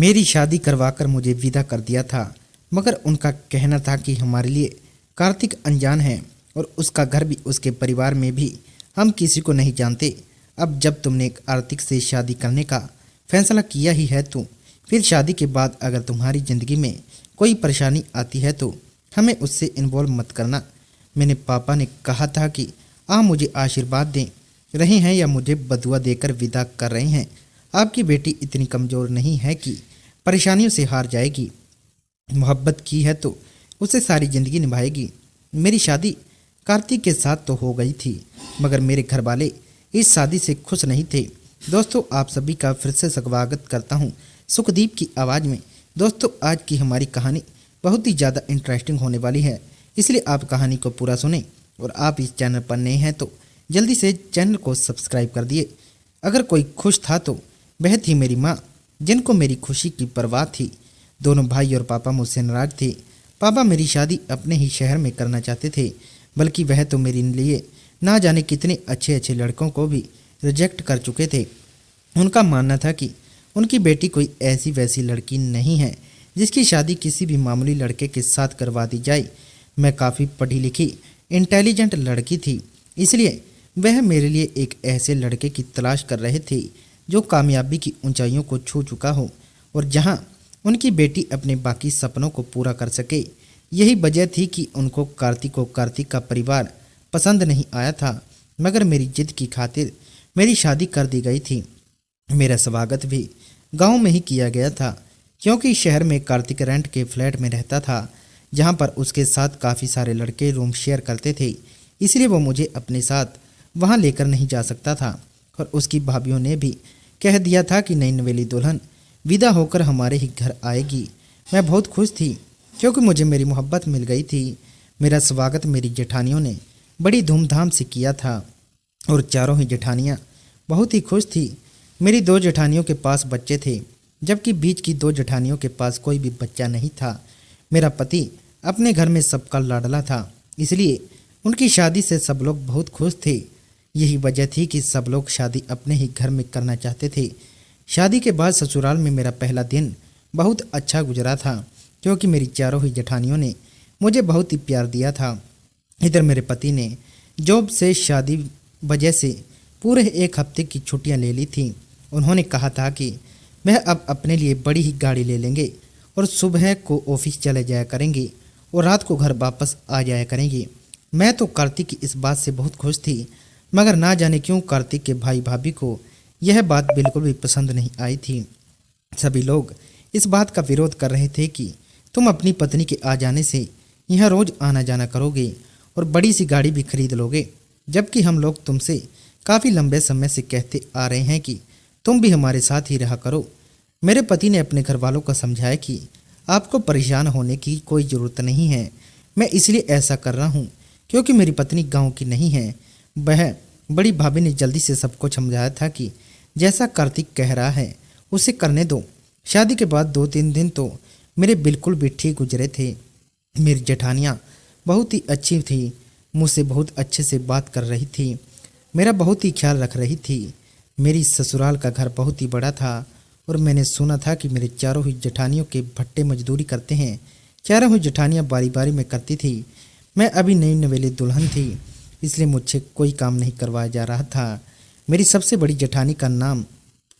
मेरी शादी करवाकर मुझे विदा कर दिया था, मगर उनका कहना था कि हमारे लिए कार्तिक अनजान है और उसका घर भी, उसके परिवार में भी हम किसी को नहीं जानते। अब जब तुमने कार्तिक से शादी करने का फैसला किया ही है तो फिर शादी के बाद अगर तुम्हारी ज़िंदगी में कोई परेशानी आती है तो हमें उससे इन्वॉल्व मत करना। मैंने पापा ने कहा था कि आप मुझे आशीर्वाद दें रहे हैं या मुझे बदुआ देकर विदा कर रहे हैं। आपकी बेटी इतनी कमज़ोर नहीं है कि परेशानियों से हार जाएगी। मोहब्बत की है तो उसे सारी ज़िंदगी निभाएगी। मेरी शादी कार्तिक के साथ तो हो गई थी, मगर मेरे घर वाले इस शादी से खुश नहीं थे। दोस्तों, आप सभी का फिर से स्वागत करता हूं सुखदीप की आवाज़ में। दोस्तों, आज की हमारी कहानी बहुत ही ज़्यादा इंटरेस्टिंग होने वाली है, इसलिए आप कहानी को पूरा सुनें। और आप इस चैनल पर नए हैं तो जल्दी से चैनल को सब्सक्राइब कर दिए। अगर कोई खुश था तो वह थी मेरी माँ, जिनको मेरी खुशी की परवाह थी। दोनों भाई और पापा मुझसे नाराज थे। पापा मेरी शादी अपने ही शहर में करना चाहते थे, बल्कि वह तो मेरे लिए ना जाने कितने अच्छे अच्छे लड़कों को भी रिजेक्ट कर चुके थे। उनका मानना था कि उनकी बेटी कोई ऐसी वैसी लड़की नहीं है जिसकी शादी किसी भी मामूली लड़के के साथ करवा दी जाए। मैं काफ़ी पढ़ी लिखी इंटेलिजेंट लड़की थी, इसलिए वह मेरे लिए एक ऐसे लड़के की तलाश कर रहे थे जो कामयाबी की ऊंचाइयों को छू चुका हो और जहां उनकी बेटी अपने बाकी सपनों को पूरा कर सके। यही वजह थी कि उनको कार्तिक का परिवार पसंद नहीं आया था, मगर मेरी जिद की खातिर मेरी शादी कर दी गई थी। मेरा स्वागत भी गांव में ही किया गया था, क्योंकि शहर में कार्तिक रेंट के फ्लैट में रहता था, जहां पर उसके साथ काफ़ी सारे लड़के रूम शेयर करते थे। इसलिए वो मुझे अपने साथ वहां लेकर नहीं जा सकता था और उसकी भाभीियों ने भी कह दिया था कि नई नवेली दुल्हन विदा होकर हमारे ही घर आएगी। मैं बहुत खुश थी क्योंकि मुझे मेरी मोहब्बत मिल गई थी। मेरा स्वागत मेरी जेठानियों ने बड़ी धूमधाम से किया था और चारों ही जेठानियाँ बहुत ही खुश थी। मेरी दो जेठानियों के पास बच्चे थे, जबकि बीच की दो जेठानियों के पास कोई भी बच्चा नहीं था। मेरा पति अपने घर में सबका लाडला था, इसलिए उनकी शादी से सब लोग बहुत खुश थे। यही वजह थी कि सब लोग शादी अपने ही घर में करना चाहते थे। शादी के बाद ससुराल में मेरा पहला दिन बहुत अच्छा गुजरा था, क्योंकि मेरी चारों ही जेठानियों ने मुझे बहुत ही प्यार दिया था। इधर मेरे पति ने जॉब से शादी वजह से पूरे एक हफ्ते की छुट्टियां ले ली थी। उन्होंने कहा था कि वह अब अपने लिए बड़ी ही गाड़ी ले लेंगे और सुबह को ऑफिस चले जाया करेंगे और रात को घर वापस आ जाया करेंगे। मैं तो कार्तिक की इस बात से बहुत खुश थी, मगर ना जाने क्यों कार्तिक के भाई भाभी को यह बात बिल्कुल भी पसंद नहीं आई थी। सभी लोग इस बात का विरोध कर रहे थे कि तुम अपनी पत्नी के आ जाने से यहाँ रोज आना जाना करोगे और बड़ी सी गाड़ी भी खरीद लोगे, जबकि हम लोग तुमसे काफ़ी लंबे समय से कहते आ रहे हैं कि तुम भी हमारे साथ ही रहा करो। मेरे पति ने अपने घर वालों को समझाया कि आपको परेशान होने की कोई ज़रूरत नहीं है। मैं इसलिए ऐसा कर रहा हूँ क्योंकि मेरी पत्नी गांव की नहीं है। वह बड़ी भाभी ने जल्दी से सबको समझाया था कि जैसा कार्तिक कह रहा है उसे करने दो। शादी के बाद 2-3 दिन तो मेरे बिल्कुल भी ठीक गुजरे थे। मेरी जेठानियाँ बहुत ही अच्छी थी, मुझसे बहुत अच्छे से बात कर रही थी, मेरा बहुत ही ख्याल रख रही थी। मेरी ससुराल का घर बहुत ही बड़ा था और मैंने सुना था कि मेरे चारों ही जेठानियों के भट्टे मजदूरी करते हैं। चारों ही जेठानियाँ बारी बारी में करती थी। मैं अभी नई नवेली दुल्हन थी, इसलिए मुझसे कोई काम नहीं करवाया जा रहा था। मेरी सबसे बड़ी जेठानी का नाम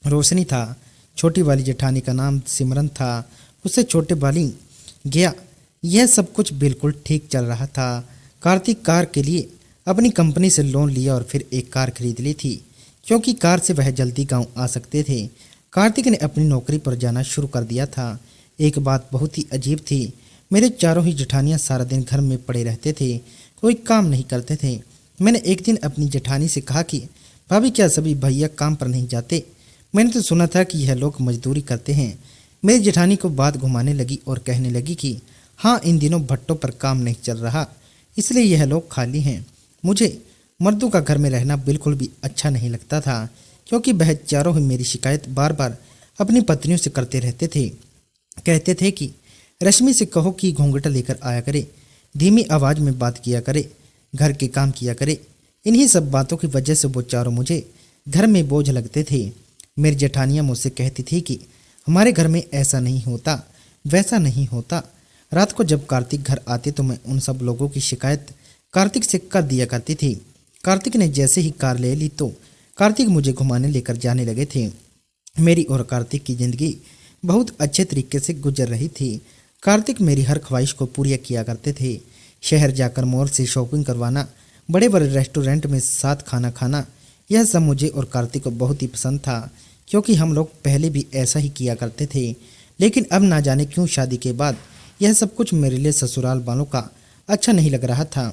रोशनी था, छोटी वाली जेठानी का नाम सिमरन था, उससे छोटे वाली गया। यह सब कुछ बिल्कुल ठीक चल रहा था। कार्तिक कार के लिए अपनी कंपनी से लोन लिया और फिर एक कार खरीद ली थी, क्योंकि कार से वह जल्दी गांव आ सकते थे। कार्तिक ने अपनी नौकरी पर जाना शुरू कर दिया था। एक बात बहुत ही अजीब थी, मेरे चारों ही जेठानियाँ सारा दिन घर में पड़े रहते थे, कोई काम नहीं करते थे। मैंने एक दिन अपनी जेठानी से कहा कि भाभी, क्या सभी भैया काम पर नहीं जाते? मैंने तो सुना था कि यह लोग मजदूरी करते हैं। मेरी जेठानी को बात घुमाने लगी और कहने लगी कि हाँ, इन दिनों भट्टों पर काम नहीं चल रहा, इसलिए यह लोग खाली हैं। मुझे मर्दों का घर में रहना बिल्कुल भी अच्छा नहीं लगता था, क्योंकि वह चारों ही मेरी शिकायत बार बार अपनी पत्नियों से करते रहते थे। कहते थे कि रश्मि से कहो कि घूंघट लेकर आया करे, धीमी आवाज़ में बात किया करे, घर के काम किया करे। इन्हीं सब बातों की वजह से वो चारों मुझे घर में बोझ लगते थे। मेरी जेठानियाँ मुझसे कहती थी कि हमारे घर में ऐसा नहीं होता, वैसा नहीं होता। रात को जब कार्तिक घर आते तो मैं उन सब लोगों की शिकायत कार्तिक से कर दिया करती थी। कार्तिक ने जैसे ही कार ले ली तो कार्तिक मुझे घुमाने लेकर जाने लगे थे। मेरी और कार्तिक की जिंदगी बहुत अच्छे तरीके से गुजर रही थी। कार्तिक मेरी हर ख्वाहिश को पूरी किया करते थे। शहर जाकर मॉल से शॉपिंग करवाना, बड़े बड़े रेस्टोरेंट में साथ खाना खाना, यह सब मुझे और कार्तिक को बहुत ही पसंद था, क्योंकि हम लोग पहले भी ऐसा ही किया करते थे। लेकिन अब ना जाने क्यों शादी के बाद यह सब कुछ मेरे लिए ससुराल वालों का अच्छा नहीं लग रहा था।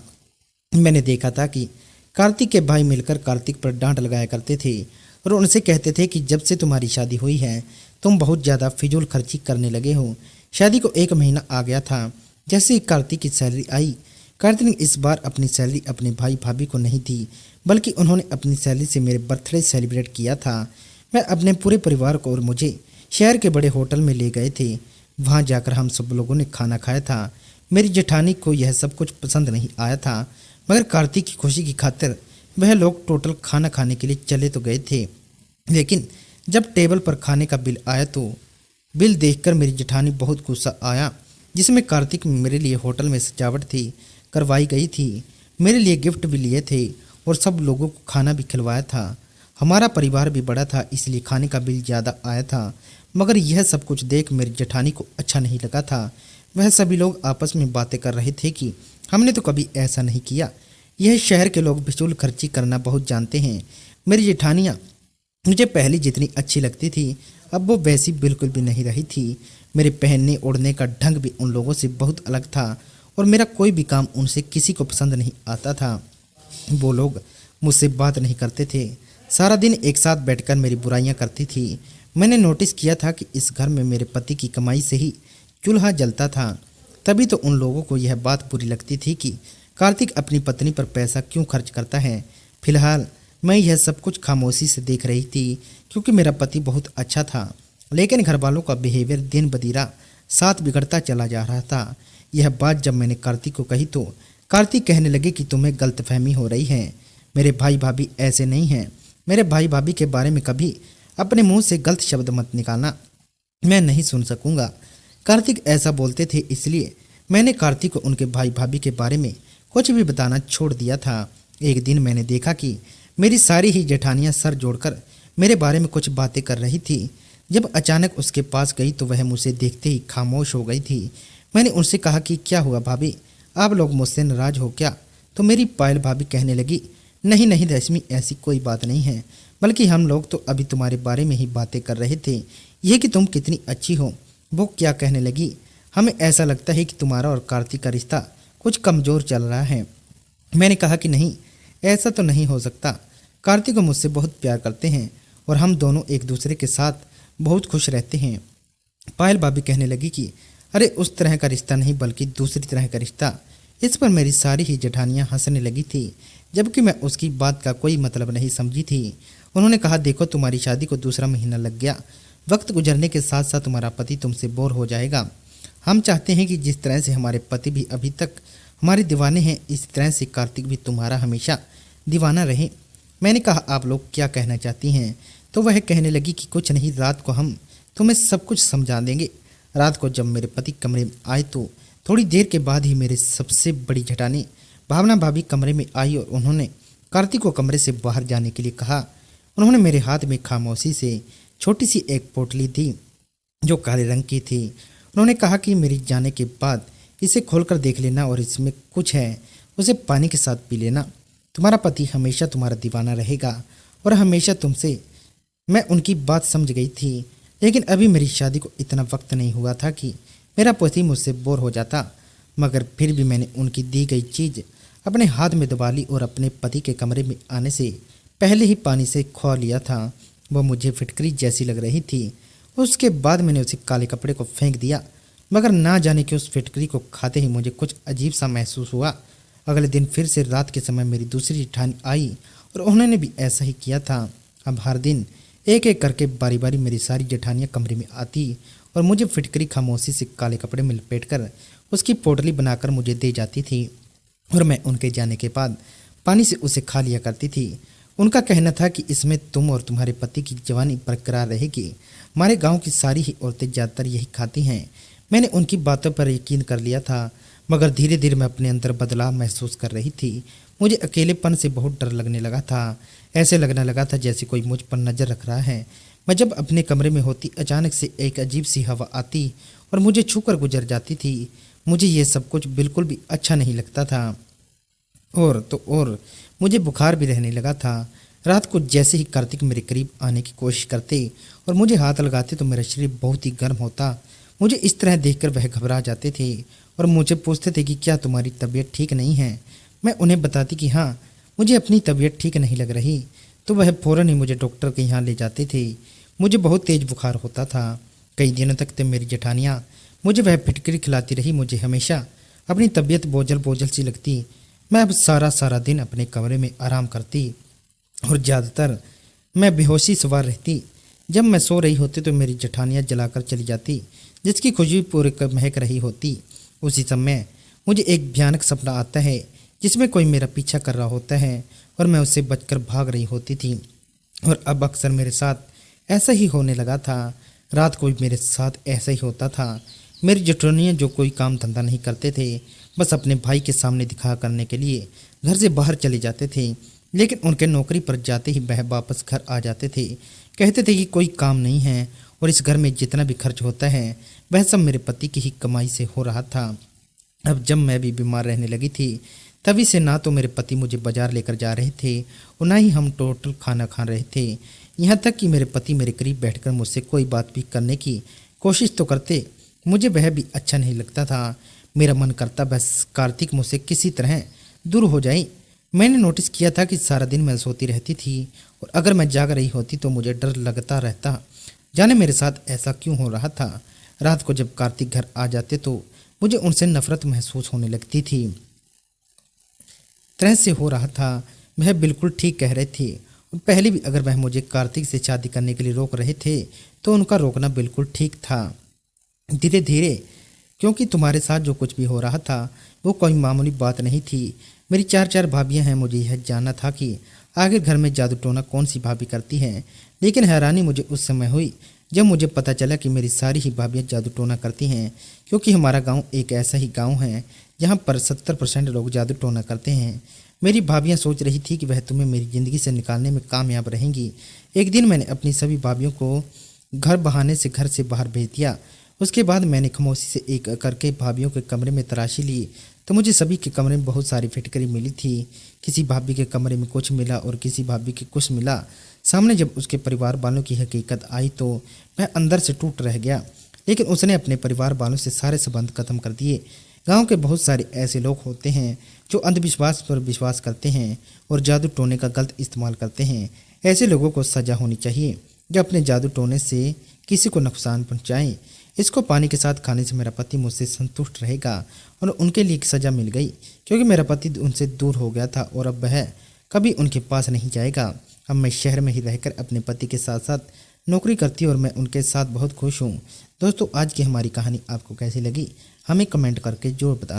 मैंने देखा था कि कार्तिक के भाई मिलकर कार्तिक पर डांट लगाया करते थे और उनसे कहते थे कि जब से तुम्हारी शादी हुई है तुम बहुत ज़्यादा फिजूल खर्ची करने लगे हो। शादी को 1 महीना आ गया था। जैसे ही कार्तिक की सैलरी आई, कार्तिक ने इस बार अपनी सैलरी अपने भाई भाभी को नहीं दी, बल्कि उन्होंने अपनी सैलरी से मेरे बर्थडे सेलिब्रेट किया था। मैं अपने पूरे परिवार को और मुझे शहर के बड़े होटल में ले गए थे। वहाँ जाकर हम सब लोगों ने खाना खाया था। मेरी जेठानी को यह सब कुछ पसंद नहीं आया था, मगर कार्तिक की खुशी की खातिर वह लोग टोटल खाना खाने के लिए चले तो गए थे। लेकिन जब टेबल पर खाने का बिल आया तो बिल देखकर मेरी जेठानी बहुत गुस्सा आया, जिसमें कार्तिक मेरे लिए होटल में सजावट थी करवाई गई थी, मेरे लिए गिफ्ट भी लिए थे और सब लोगों को खाना भी खिलवाया था। हमारा परिवार भी बड़ा था, इसलिए खाने का बिल ज़्यादा आया था, मगर यह सब कुछ देख मेरी जेठानी को अच्छा नहीं लगा था। वह सभी लोग आपस में बातें कर रहे थे कि हमने तो कभी ऐसा नहीं किया, यह शहर के लोग फिजूल खर्ची करना बहुत जानते हैं। मेरी जेठानियाँ मुझे पहले जितनी अच्छी लगती थी अब वो वैसी बिल्कुल भी नहीं रही थी। मेरे पहनने ओढ़ने का ढंग भी उन लोगों से बहुत अलग था और मेरा कोई भी काम उनसे किसी को पसंद नहीं आता था। वो लोग मुझसे बात नहीं करते थे, सारा दिन एक साथ बैठकर मेरी बुराइयां करती थी। मैंने नोटिस किया था कि इस घर में मेरे पति की कमाई से ही चूल्हा जलता था, तभी तो उन लोगों को यह बात बुरी लगती थी कि कार्तिक अपनी पत्नी पर पैसा क्यों खर्च करता है। फिलहाल मैं यह सब कुछ खामोशी से देख रही थी, क्योंकि मेरा पति बहुत अच्छा था, लेकिन घर वालों का बिहेवियर दिन बदीरा साथ बिगड़ता चला जा रहा था। यह बात जब मैंने कार्तिक को कही तो कार्तिक कहने लगे कि तुम्हें गलतफहमी हो रही है, मेरे भाई भाभी ऐसे नहीं हैं। मेरे भाई भाभी के बारे में कभी अपने मुंह से गलत शब्द मत निकालना, मैं नहीं सुन सकूंगा। कार्तिक ऐसा बोलते थे, इसलिए मैंने कार्तिक को उनके भाई भाभी के बारे में कुछ भी बताना छोड़ दिया था। एक दिन मैंने देखा कि मेरी सारी ही जेठानियां सर जोड़कर मेरे बारे में कुछ बातें कर रही थी। जब अचानक उसके पास गई तो वह मुझसे देखते ही खामोश हो गई थी। मैंने उनसे कहा कि क्या हुआ भाभी, आप लोग मुझसे नाराज हो क्या? तो मेरी पायल भाभी कहने लगी, नहीं नहीं रश्मि, ऐसी कोई बात नहीं है, बल्कि हम लोग तो अभी तुम्हारे बारे में ही बातें कर रहे थे, यह कि तुम कितनी अच्छी हो। वो क्या कहने लगी, हमें ऐसा लगता है कि तुम्हारा और कार्तिक का रिश्ता कुछ कमज़ोर चल रहा है। मैंने कहा कि नहीं, ऐसा तो नहीं हो सकता। कार्तिक को मुझसे बहुत प्यार करते हैं और हम दोनों एक दूसरे के साथ बहुत खुश रहते हैं। पायल भाभी कहने लगी कि अरे उस तरह का रिश्ता नहीं, बल्कि दूसरी तरह का रिश्ता। इस पर मेरी सारी ही जेठानियाँ हंसने लगी थी, जबकि मैं उसकी बात का कोई मतलब नहीं समझी थी। उन्होंने कहा, देखो तुम्हारी शादी को 2 महीना लग गया, वक्त गुजरने के साथ साथ तुम्हारा पति तुमसे बोर हो जाएगा। हम चाहते हैं कि जिस तरह से हमारे पति भी अभी तक हमारे दीवाने हैं, इस तरह से कार्तिक भी तुम्हारा हमेशा दीवाना रहे। मैंने कहा, आप लोग क्या कहना चाहती हैं? तो वह कहने लगी कि कुछ नहीं, रात को हम तुम्हें सब कुछ समझा देंगे। रात को जब मेरे पति कमरे में आए तो थोड़ी देर के बाद ही मेरे सबसे बड़ी जेठानी भावना भाभी कमरे में आई और उन्होंने कार्तिक को कमरे से बाहर जाने के लिए कहा। उन्होंने मेरे हाथ में खामोशी से छोटी सी एक पोटली दी जो काले रंग की थी। उन्होंने कहा कि मेरी जाने के बाद इसे खोलकर देख लेना और इसमें कुछ है, उसे पानी के साथ पी लेना। तुम्हारा पति हमेशा तुम्हारा दीवाना रहेगा और हमेशा तुमसे। मैं उनकी बात समझ गई थी, लेकिन अभी मेरी शादी को इतना वक्त नहीं हुआ था कि मेरा पति मुझसे बोर हो जाता, मगर फिर भी मैंने उनकी दी गई चीज़ अपने हाथ में दबा ली और अपने पति के कमरे में आने से पहले ही पानी से खौल लिया था। वह मुझे फिटकरी जैसी लग रही थी। उसके बाद मैंने उसे काले कपड़े को फेंक दिया, मगर ना जाने कि उस फिटकरी को खाते ही मुझे कुछ अजीब सा महसूस हुआ। अगले दिन फिर से रात के समय मेरी दूसरी जेठानी आई और उन्होंने भी ऐसा ही किया था। अब हर दिन एक एक करके बारी बारी मेरी सारी जेठानियाँ कमरे में आती और मुझे फिटकरी खामोशी से काले कपड़े में लपेटकर उसकी पोटली बनाकर मुझे दे जाती थी और मैं उनके जाने के बाद पानी से उसे खा लिया करती थी। उनका कहना था कि इसमें तुम और तुम्हारे पति की जवानी बरकरार रहेगी। हमारे गांव की सारी ही औरतें ज़्यादातर यही खाती हैं। मैंने उनकी बातों पर यकीन कर लिया था, मगर धीरे धीरे मैं अपने अंदर बदलाव महसूस कर रही थी। मुझे अकेलेपन से बहुत डर लगने लगा था। ऐसे लगने लगा था जैसे कोई मुझ पर नज़र रख रहा है। मैं जब अपने कमरे में होती, अचानक से एक अजीब सी हवा आती और मुझे छूकर गुजर जाती थी। मुझे ये सब कुछ बिल्कुल भी अच्छा नहीं लगता था। और तो और मुझे बुखार भी रहने लगा था। रात को जैसे ही कार्तिक मेरे करीब आने की कोशिश करते और मुझे हाथ लगाते तो मेरा शरीर बहुत ही गर्म होता। मुझे इस तरह देखकर वह घबरा जाते थे और मुझे पूछते थे कि क्या तुम्हारी तबीयत ठीक नहीं है। मैं उन्हें बताती कि हाँ, मुझे अपनी तबीयत ठीक नहीं लग रही, तो वह फ़ौरन ही मुझे डॉक्टर के यहाँ ले जाते थे। मुझे बहुत तेज़ बुखार होता था। कई दिनों तक तो मेरी जेठानियाँ मुझे वह फिटकरी खिलाती रही। मुझे हमेशा अपनी तबीयत बोझल बोझल सी लगती। मैं अब सारा सारा दिन अपने कमरे में आराम करती और ज़्यादातर मैं बेहोशी सवार रहती। जब मैं सो रही होती तो मेरी जेठानियाँ जलाकर चली जाती, जिसकी खुशबू पूरे महक रही होती। उसी समय मुझे एक भयानक सपना आता है जिसमें कोई मेरा पीछा कर रहा होता है और मैं उससे बचकर भाग रही होती थी। और अब अक्सर मेरे साथ ऐसा ही होने लगा था। रात को भी मेरे साथ ऐसा ही होता था। मेरी जेठानियाँ जो कोई काम धंधा नहीं करते थे, बस अपने भाई के सामने दिखा करने के लिए घर से बाहर चले जाते थे। लेकिन उनके नौकरी पर जाते ही वह वापस घर आ जाते थे। कहते थे कि कोई काम नहीं है और इस घर में जितना भी खर्च होता है वह सब मेरे पति की ही कमाई से हो रहा था। अब जब मैं भी बीमार रहने लगी थी, तभी से ना तो मेरे पति मुझे बाजार लेकर जा रहे थे और ना ही हम टोटल खाना खा रहे थे। यहाँ तक कि मेरे पति मेरे करीब बैठकर मुझसे कोई बात भी करने की कोशिश तो करते, मुझे वह भी अच्छा नहीं लगता था। मेरा मन करता बस कार्तिक मुझसे किसी तरह दूर हो जाए। मैंने नोटिस किया था कि सारा दिन मैं सोती रहती थी और अगर मैं जाग रही होती तो मुझे डर लगता रहता। जाने मेरे साथ ऐसा क्यों हो रहा था। रात को जब कार्तिक घर आ जाते तो मुझे उनसे नफरत महसूस होने लगती थी। तरह से हो रहा था। वह बिल्कुल ठीक कह रहे थे और पहले भी अगर वह मुझे कार्तिक से शादी करने के लिए रोक रहे थे तो उनका रोकना बिल्कुल ठीक था। धीरे धीरे, क्योंकि तुम्हारे साथ जो कुछ भी हो रहा था वो कोई मामूली बात नहीं थी। मेरी चार भाभियां हैं। मुझे यह जानना था कि आखिर घर में जादू टोना कौन सी भाभी करती है। लेकिन हैरानी मुझे उस समय हुई जब मुझे पता चला कि मेरी सारी ही भाभियाँ जादू टोना करती हैं। क्योंकि हमारा गांव एक ऐसा ही गांव है जहां पर 70% लोग जादू टोना करते हैं। मेरी भाभियाँ सोच रही थी कि वह तुम्हें मेरी ज़िंदगी से निकालने में कामयाब रहेंगी। एक दिन मैंने अपनी सभी भाभियों को घर बहाने से घर से बाहर भेज दिया। उसके बाद मैंने खामोशी से एक करके भाभियों के कमरे में तलाशी ली तो मुझे सभी के कमरे में बहुत सारी फिटकरी मिली थी। किसी भाभी के कमरे में कुछ मिला और किसी भाभी के कुछ मिला। सामने जब उसके परिवार वालों की हकीकत आई तो मैं अंदर से टूट रह गया। लेकिन उसने अपने परिवार वालों से सारे संबंध खत्म कर दिए। गांव के बहुत सारे ऐसे लोग होते हैं जो अंधविश्वास पर विश्वास करते हैं और जादू टोने का गलत इस्तेमाल करते हैं। ऐसे लोगों को सज़ा होनी चाहिए जो अपने जादू टोने से किसी को नुकसान पहुंचाएं। इसको पानी के साथ खाने से मेरा पति मुझसे संतुष्ट रहेगा और उनके लिए सज़ा मिल गई, क्योंकि मेरा पति उनसे दूर हो गया था और अब वह कभी उनके पास नहीं जाएगा। अब मैं शहर में ही रहकर अपने पति के साथ साथ नौकरी करती और मैं उनके साथ बहुत खुश हूँ। दोस्तों, आज की हमारी कहानी आपको कैसी लगी हमें कमेंट करके जरूर बताएं।